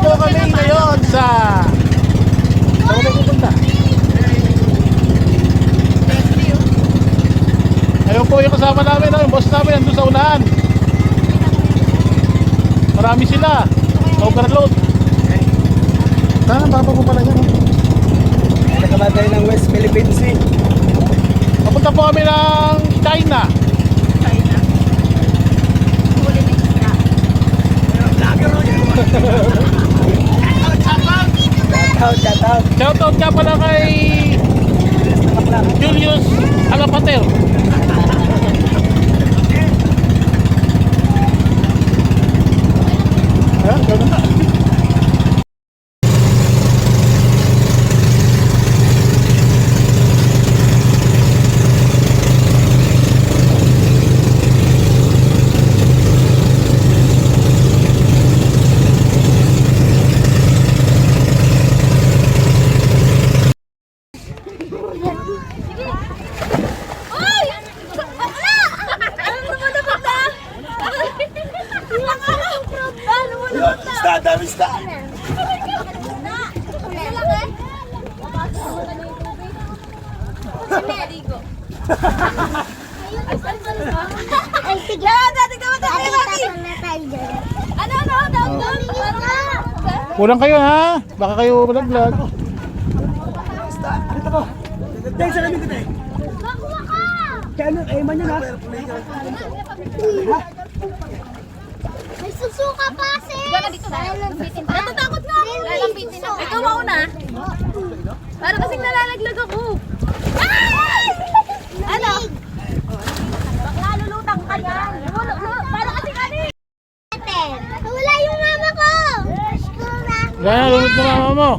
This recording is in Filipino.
po kami ngayon sa... Saan tayo pupunta? Ayun po yung kasama namin, yung boss namin nandun sa unahan. Marami sila. Overload. Saan ang baba po pala yan? Nakabatay ng West Philippine Sea. Papunta po kami ng China. Shoutout nga pala kay Julius Alapater. Vista. Ay, sige. Kulang kayo ha? Baka kayo malaglag. Dito ko. Dahil sa kami kita. Bakuha ka! Kaya ano, ay man yun ha? May susuka pa, sis! Gana dito na. Natatakot nga ako. Lalapitin na. Ikaw mauna. Para kasing nalalaglag ako. Ano? Bakla lulutang ka yan. Para kasing ano eh. Wala yung mama ko! Gana, lunod na mama mo.